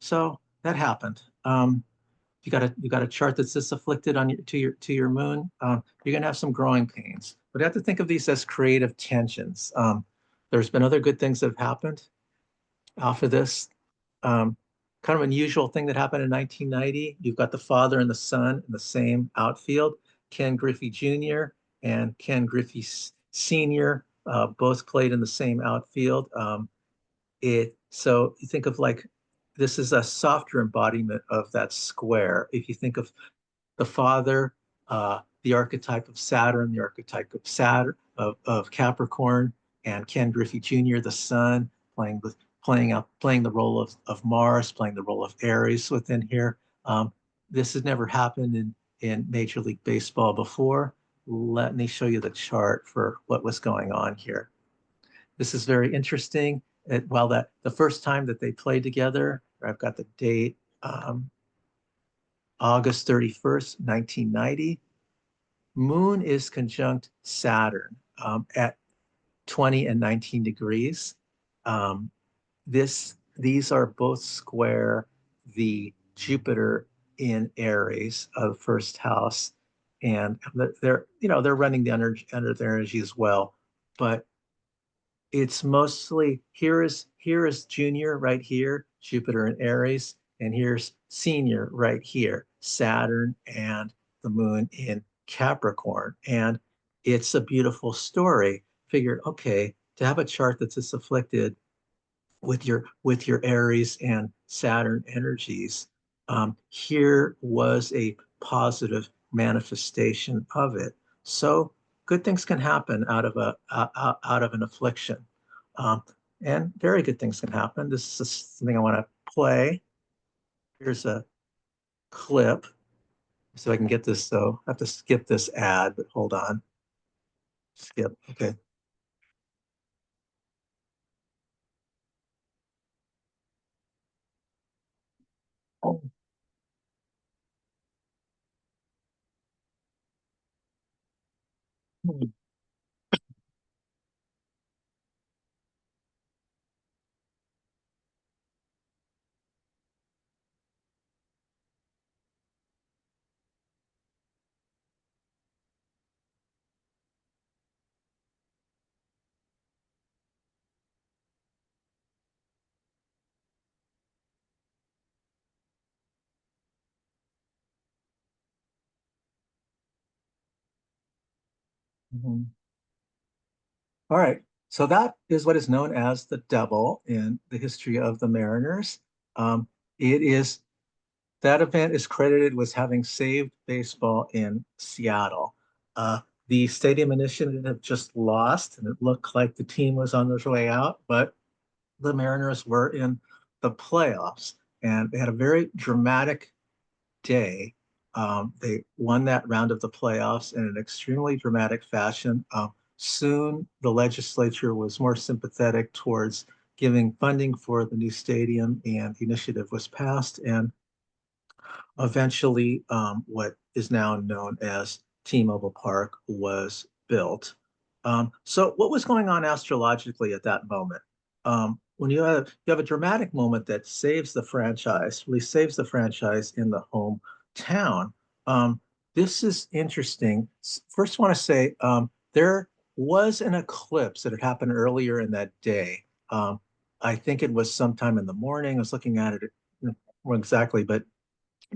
so that happened. You got a chart that's this afflicted on your moon, you're going to have some growing pains. But you have to think of these as creative tensions. There's been other good things that have happened off of this. Um, Kind of unusual thing that happened in 1990. You've got the father and the son in the same outfield. Ken Griffey Jr. and Ken Griffey Sr. Both played in the same outfield. So you think of like this is a softer embodiment of that square. If you think of the father, the archetype of Saturn, the archetype of of Capricorn, and Ken Griffey Jr., the son, playing the role of Mars, playing the role of Aries within here. This has never happened in Major League Baseball before. Let me show you the chart for what was going on here. This is very interesting. That the first time that they played together, I've got the date, August 31st, 1990. Moon is conjunct Saturn at 20 and 19 degrees. Um, these are both square the Jupiter in Aries of the first house, and they're running under their energy as well. But it's mostly here is Junior right here, Jupiter and Aries, and here's Senior right here, Saturn and the moon in Capricorn. And it's a beautiful story. Figured, okay, to have a chart that's this afflicted with your Aries and Saturn energies, here was a positive manifestation of it. So good things can happen out of an affliction, um, and very good things can happen. This is something I want to play. Here's a clip so I can get this. So I have to skip this ad, but hold on. Skip. Okay. Oh. Mhm. All right. So that is what is known as the devil in the history of the Mariners. It is that event is credited with having saved baseball in Seattle. The stadium initiative just lost, and it looked like the team was on their way out, but the Mariners were in the playoffs, and they had a very dramatic day. They won that round of the playoffs in an extremely dramatic fashion. Soon, the legislature was more sympathetic towards giving funding for the new stadium, and the initiative was passed. And eventually, what is now known as T-Mobile Park was built. So, what was going on astrologically at that moment? When you have a dramatic moment that saves the franchise, really saves the franchise in the hometown. Um, this is interesting. First, I want to say there was an eclipse that had happened earlier in that day. I think it was sometime in the morning. I was looking at it more exactly, but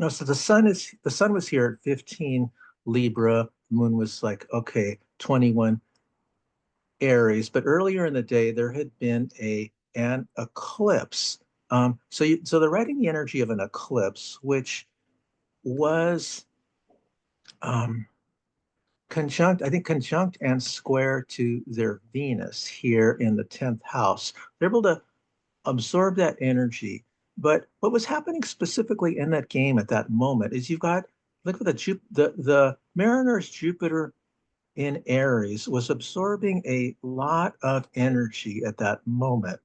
so the sun was here at 15 Libra. The moon was like, okay, 21 Aries. But earlier in the day, there had been an eclipse. So they're writing the energy of an eclipse, which was um, conjunct, I think, conjunct and square to their Venus here in the 10th house. They're able to absorb that energy. But what was happening specifically in that game at that moment is you've got look at the Mariners Jupiter in Aries was absorbing a lot of energy at that moment.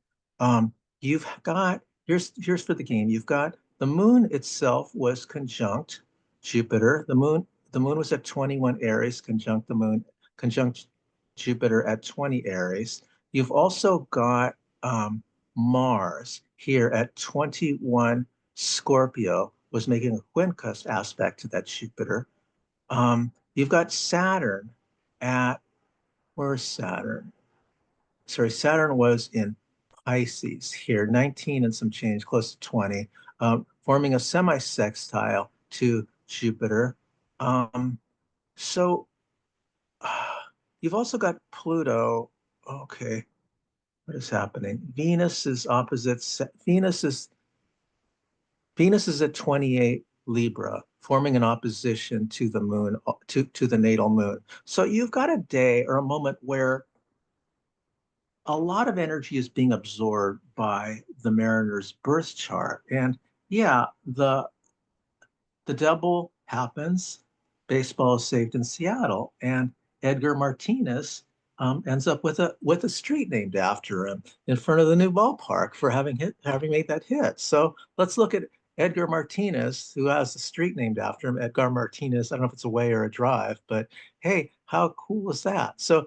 You've got here's for the game. You've got the moon itself was conjunct Jupiter. The moon was at 21 Aries, conjunct Jupiter at 20 Aries. You've also got Mars here at 21 Scorpio was making a quincunx aspect to that Jupiter. You've got Saturn at where's Saturn? Sorry, Saturn was in Pisces here, 19 and some change, close to 20, forming a semi-sextile to Jupiter. Um, so you've also got Pluto. Okay, what is happening? Venus is at 28 Libra, forming an opposition to the moon, to the natal moon. So you've got a day or a moment where a lot of energy is being absorbed by the Mariners' birth chart. And yeah, the double happens. Baseball is saved in Seattle, and Edgar Martinez ends up with a street named after him in front of the new ballpark for having made that hit. So let's look at Edgar Martinez, who has a street named after him. Edgar Martinez. I don't know if it's a way or a drive, but hey, how cool is that? So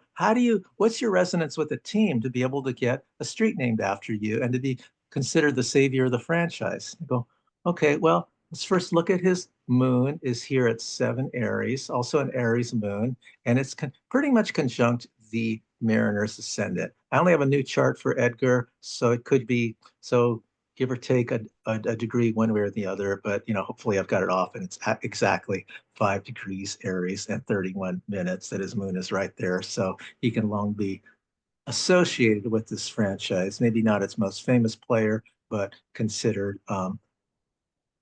what's your resonance with the team to be able to get a street named after you and to be considered the savior of the franchise? I go, okay, well, let's first look at his moon is here at 7 Aries, also an Aries moon, and it's pretty much conjunct the Mariners Ascendant. I only have a new chart for Edgar, so it could be so give or take a degree one way or the other, but hopefully I've got it off and it's at exactly 5 degrees Aries and 31 minutes that his moon is right there. So he can long be associated with this franchise. Maybe not its most famous player, but considered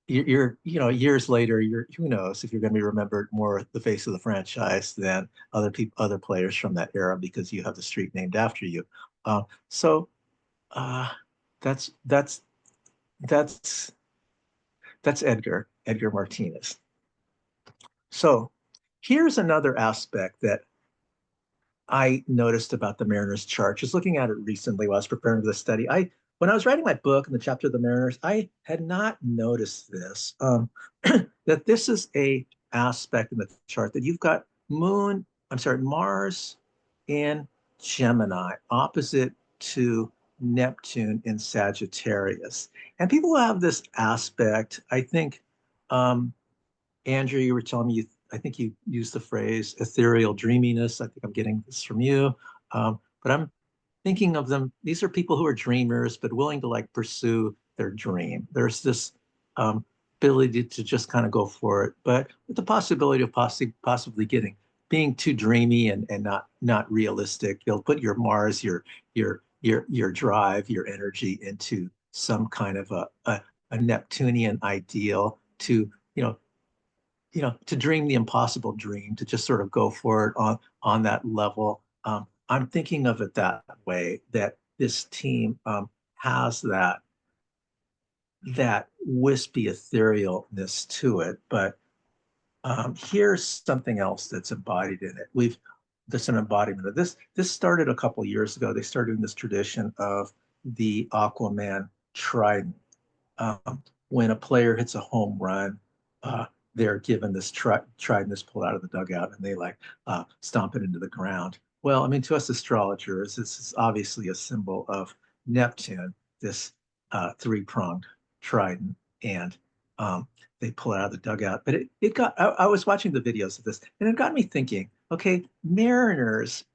years later, who knows if you're going to be remembered more the face of the franchise than other players from that era because you have the street named after you. So uh, that's that's that's Edgar Martinez. So here's another aspect that I noticed about the Mariners chart. Just looking at it recently while I was preparing for the study, when I was writing my book in the chapter of the Mariners, I had not noticed this that this is a aspect in the chart that you've got Mars in Gemini, opposite to Neptune in Sagittarius. And people have this aspect, I think, um, Andrew, you were telling me I think you used the phrase ethereal dreaminess. I think I'm getting this from you. But I'm thinking of them, these are people who are dreamers, but willing to like pursue their dream. There's this um, ability to just kind of go for it, but with the possibility of possibly getting being too dreamy and not realistic. You'll put your Mars, your drive, your energy into some kind of a Neptunian ideal to, to dream the impossible dream, to just sort of go for it on that level. I'm thinking of it that way, that this team has that wispy etherealness to it. But here's something else that's embodied in it. This an embodiment of this. This started a couple of years ago. They started in this tradition of the Aquaman trident. When a player hits a home run, uh, they're given this trident that's pulled out of the dugout, and they like stomp it into the ground. Well, I mean, to us astrologers, this is obviously a symbol of Neptune, this three-pronged trident, and um, they pull it out of the dugout. But it got, I was watching the videos of this, and it got me thinking, okay, Mariners,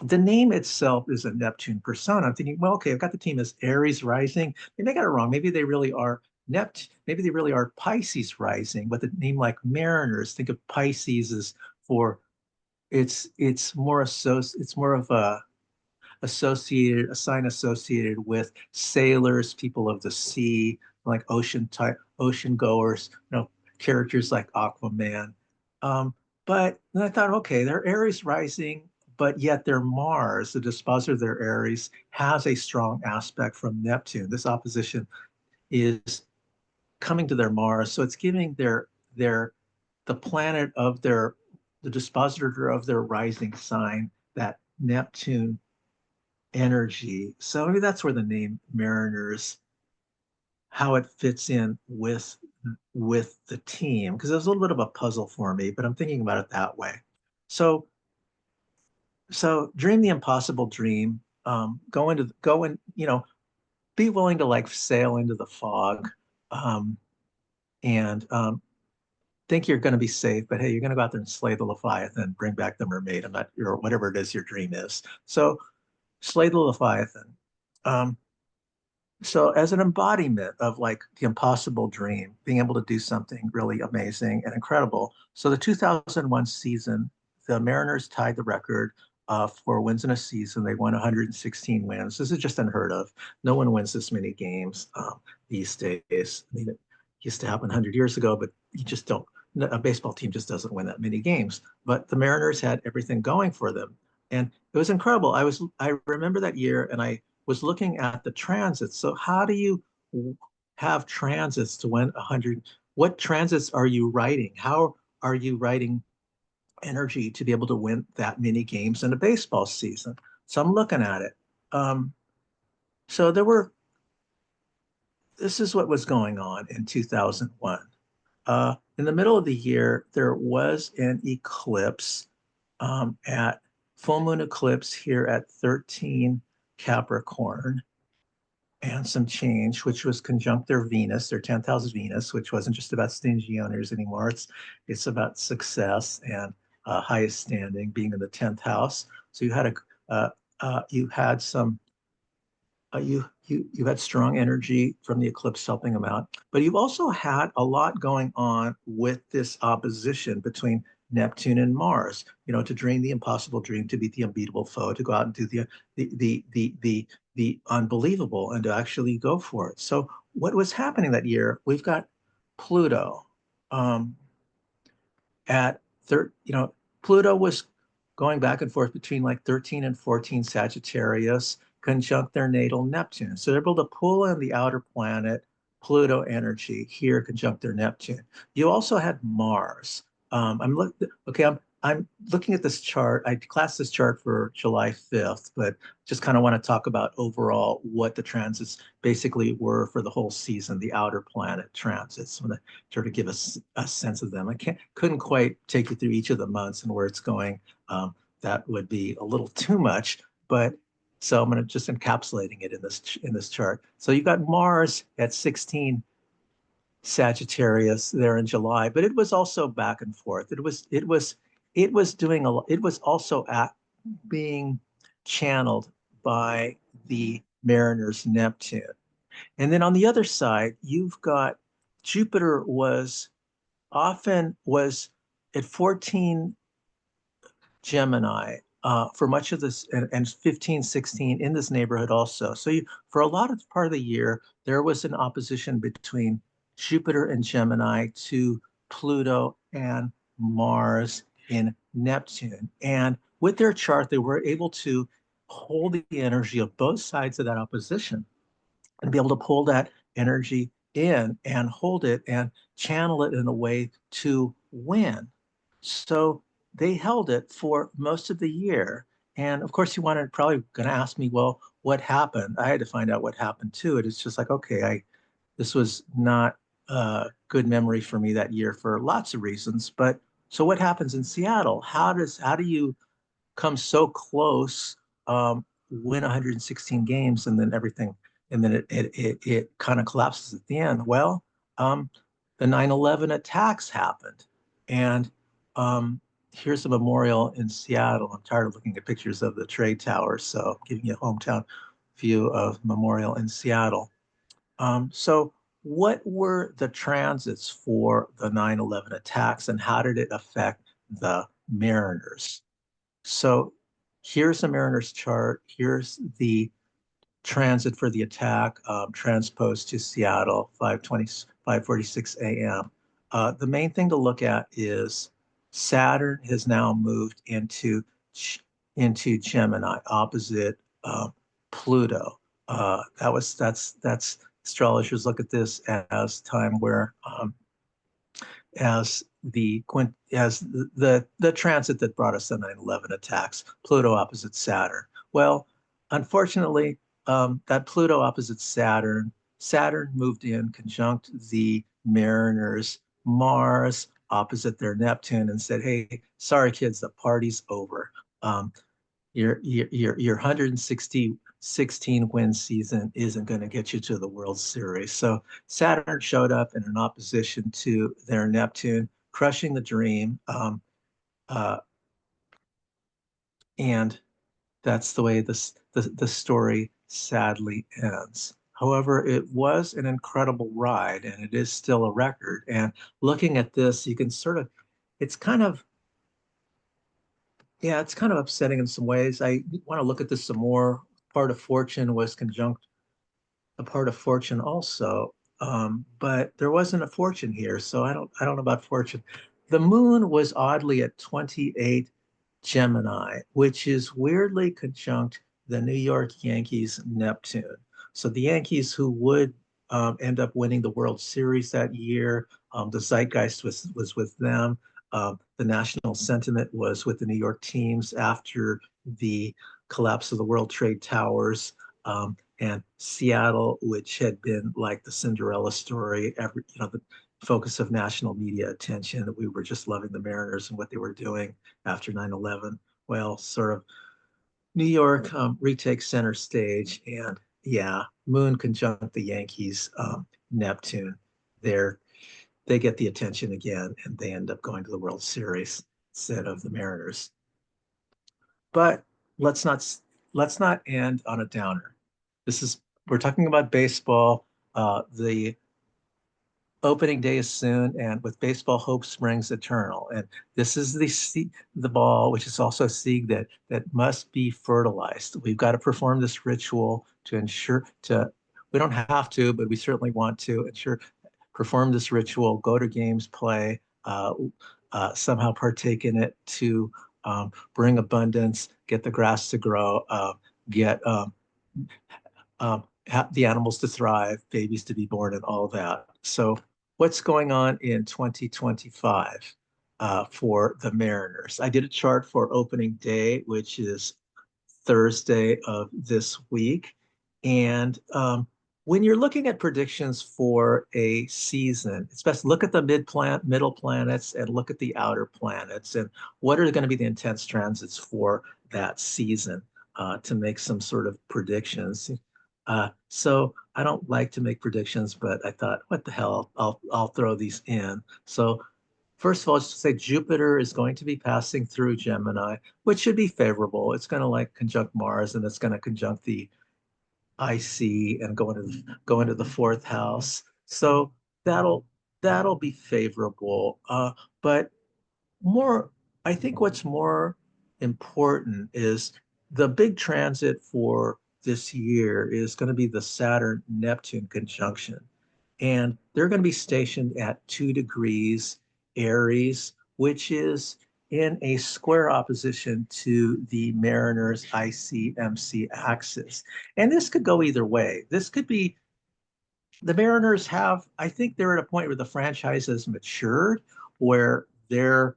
the name itself is a Neptune persona. I'm thinking, well, okay, I've got the team as Aries rising. Maybe I got it wrong. Maybe they really are Maybe they really are Pisces rising. With a name like Mariners, think of Pisces as for it's more of a sign associated with sailors, people of the sea, like ocean goers, characters like Aquaman. Um, but then I thought, okay, they're Aries rising, but yet their Mars, the dispositor of their Aries, has a strong aspect from Neptune. This opposition is coming to their Mars, so it's giving their the planet of the dispositor of their rising sign that Neptune energy. So maybe that's where the name Mariners, how it fits in with the team, because it was a little bit of a puzzle for me, but I'm thinking about it that way. So dream the impossible dream. Go and be willing to like sail into the fog, um, and think you're going to be safe, but hey, you're going to go out there and slay the Leviathan, bring back the mermaid, and that or whatever it is your dream is. So slay the Leviathan. Um, So, as an embodiment of like the impossible dream, being able to do something really amazing and incredible. So, the 2001 season, the Mariners tied the record for wins in a season. They won 116 wins. This is just unheard of. No one wins this many games these days. I mean, it used to happen 100 years ago, but you just don't. A baseball team just doesn't win that many games. But the Mariners had everything going for them, and it was incredible. I remember that year, and I was looking at the transits. So how do you have transits to win 100? What transits are you writing? How are you writing energy to be able to win that many games in a baseball season? So I'm looking at it. Um, so this is what was going on in 2001. In the middle of the year, there was an eclipse at full moon eclipse here at 13 Capricorn and some change, which was conjunct their Venus, their 10th house Venus, which wasn't just about stingy owners anymore. It's about success and highest standing, being in the 10th house. So you had some you had strong energy from the eclipse helping them out, but you've also had a lot going on with this opposition between Neptune and Mars. To dream the impossible dream, to beat the unbeatable foe, to go out and do the unbelievable, and to actually go for it. So what was happening that year? We've got Pluto um, at third. Pluto was going back and forth between like 13 and 14 Sagittarius. conjunct their natal Neptune. So they're able to pull in the outer planet, Pluto energy here, conjunct their Neptune. You also had Mars. I'm looking at this chart. I classed this chart for July 5th, but just kind of want to talk about overall what the transits basically were for the whole season, the outer planet transits. I'm going to sort of give us a sense of them. Couldn't quite take you through each of the months and where it's going. That would be a little too much, but so I'm going to just encapsulating it in this chart. So you've got Mars at 16 Sagittarius there in July, but it was also back and forth. It was also being channeled by the Mariners Neptune. And then on the other side, you've got Jupiter was at 14 Gemini for much of this, and 15, 16 in this neighborhood also. So for a lot of part of the year, there was an opposition between Jupiter and Gemini to Pluto and Mars in Neptune. And with their chart, they were able to hold the energy of both sides of that opposition and be able to pull that energy in and hold it and channel it in a way to win. So they held it for most of the year. And of course, you wanted probably going to ask me, well, what happened? I had to find out what happened to it. It's just like, okay, this was not a good memory for me that year for lots of reasons. But so what happens in Seattle? How do you come so close, win 116 games, and then everything, and then it kind of collapses at the end. Well, the 9/11 attacks happened, and here's a memorial in Seattle. I'm tired of looking at pictures of the trade towers, so I'm giving you a hometown view of memorial in Seattle. So what were the transits for the 9/11 attacks, and how did it affect the Mariners? So here's the Mariners chart. Here's the transit for the attack, transposed to Seattle, 5:46 a.m. The main thing to look at is Saturn has now moved into Gemini, opposite Pluto. That's astrologers look at this as time where as the transit that brought us the 9/11 attacks, Pluto opposite Saturn. Well, unfortunately, that Pluto opposite Saturn moved in conjunct the Mariners, Mars opposite their Neptune, and said, "Hey, sorry kids, the party's over. Um, your 116 win season isn't going to get you to the World Series." So Saturn showed up in an opposition to their Neptune, crushing the dream. Uh, and that's the way the story sadly ends. However, it was an incredible ride, and it is still a record. And looking at this, you can sort of, it's kind of, yeah, it's kind of upsetting in some ways. I want to look at this some more. Part of Fortune was conjunct a part of Fortune also, but there wasn't a Fortune here, so I don't know about Fortune. The moon was oddly at 28 Gemini, which is weirdly conjunct the New York Yankees Neptune. So the Yankees, who would end up winning the World Series that year, the zeitgeist was with them. The national sentiment was with the New York teams after the collapse of the World Trade Towers. And Seattle, which had been like the Cinderella story, the focus of national media attention. We were just loving the Mariners and what they were doing after 9/11. Well, sort of New York retakes center stage, and yeah, Moon conjunct the Yankees, Neptune. They're they get the attention again, and they end up going to the World Series instead of the Mariners. But let's not let's not end on a downer. This is We're talking about baseball. The opening day is soon, and with baseball, hope springs eternal. And this is the ball, which is also a seed that must be fertilized. We've got to perform this ritual to ensure to. We don't have to, but we certainly want to ensure perform this ritual, go to games, play, somehow partake in it to bring abundance, get the grass to grow, get the animals to thrive, babies to be born, and all that. So, what's going on in 2025 for the Mariners? I did a chart for opening day, which is Thursday of this week. And when you're looking at predictions for a season, it's best to look at the middle planets and look at the outer planets and what are going to be the intense transits for that season to make some sort of predictions. So I don't like to make predictions, but I thought, what the hell? I'll throw these in. So first of all, just to say Jupiter is going to be passing through Gemini, which should be favorable. It's going to like conjunct Mars, and it's going to conjunct the IC and go into the fourth house. So that'll that'll be favorable. But more, I think what's more important is the big transit for this year is going to be the Saturn Neptune conjunction. And they're going to be stationed at 2 degrees Aries, which is in a square opposition to the Mariners ICMC axis. And this could go either way. This could be the Mariners have, I think they're at a point where the franchise has matured, where they're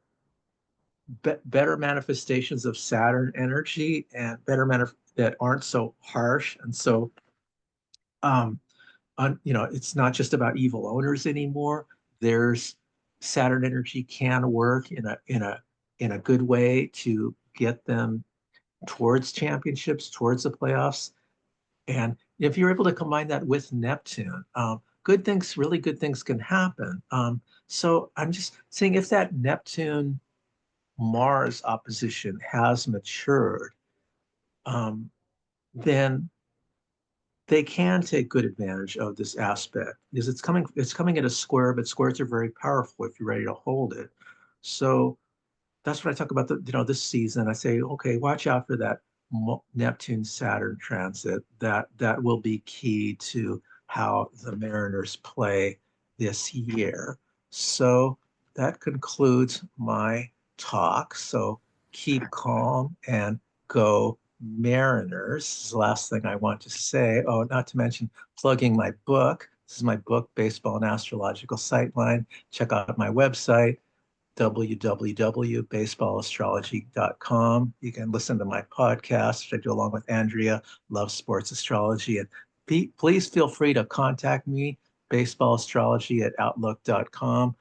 better manifestations of Saturn energy and that aren't so harsh. And so, um, it's not just about evil owners anymore. There's Saturn energy can work in a good way to get them towards championships, towards the playoffs. And if you're able to combine that with Neptune, good things, really good things can happen. So I'm just saying if that Neptune Mars opposition has matured, um, then they can take good advantage of this aspect because it's coming at a square, but squares are very powerful if you're ready to hold it. So that's what I talk about this season. I say, okay, watch out for that Neptune Saturn transit. That will be key to how the Mariners play this year. So that concludes my talk. So keep calm and go Mariners. This is the last thing I want to say. Oh, not to mention plugging my book. This is my book, Baseball and Astrological Sightline. Check out my website, www.baseballastrology.com. You can listen to my podcast, which I do along with Andrea, Love Sports Astrology. And please feel free to contact me, baseballastrology@outlook.com.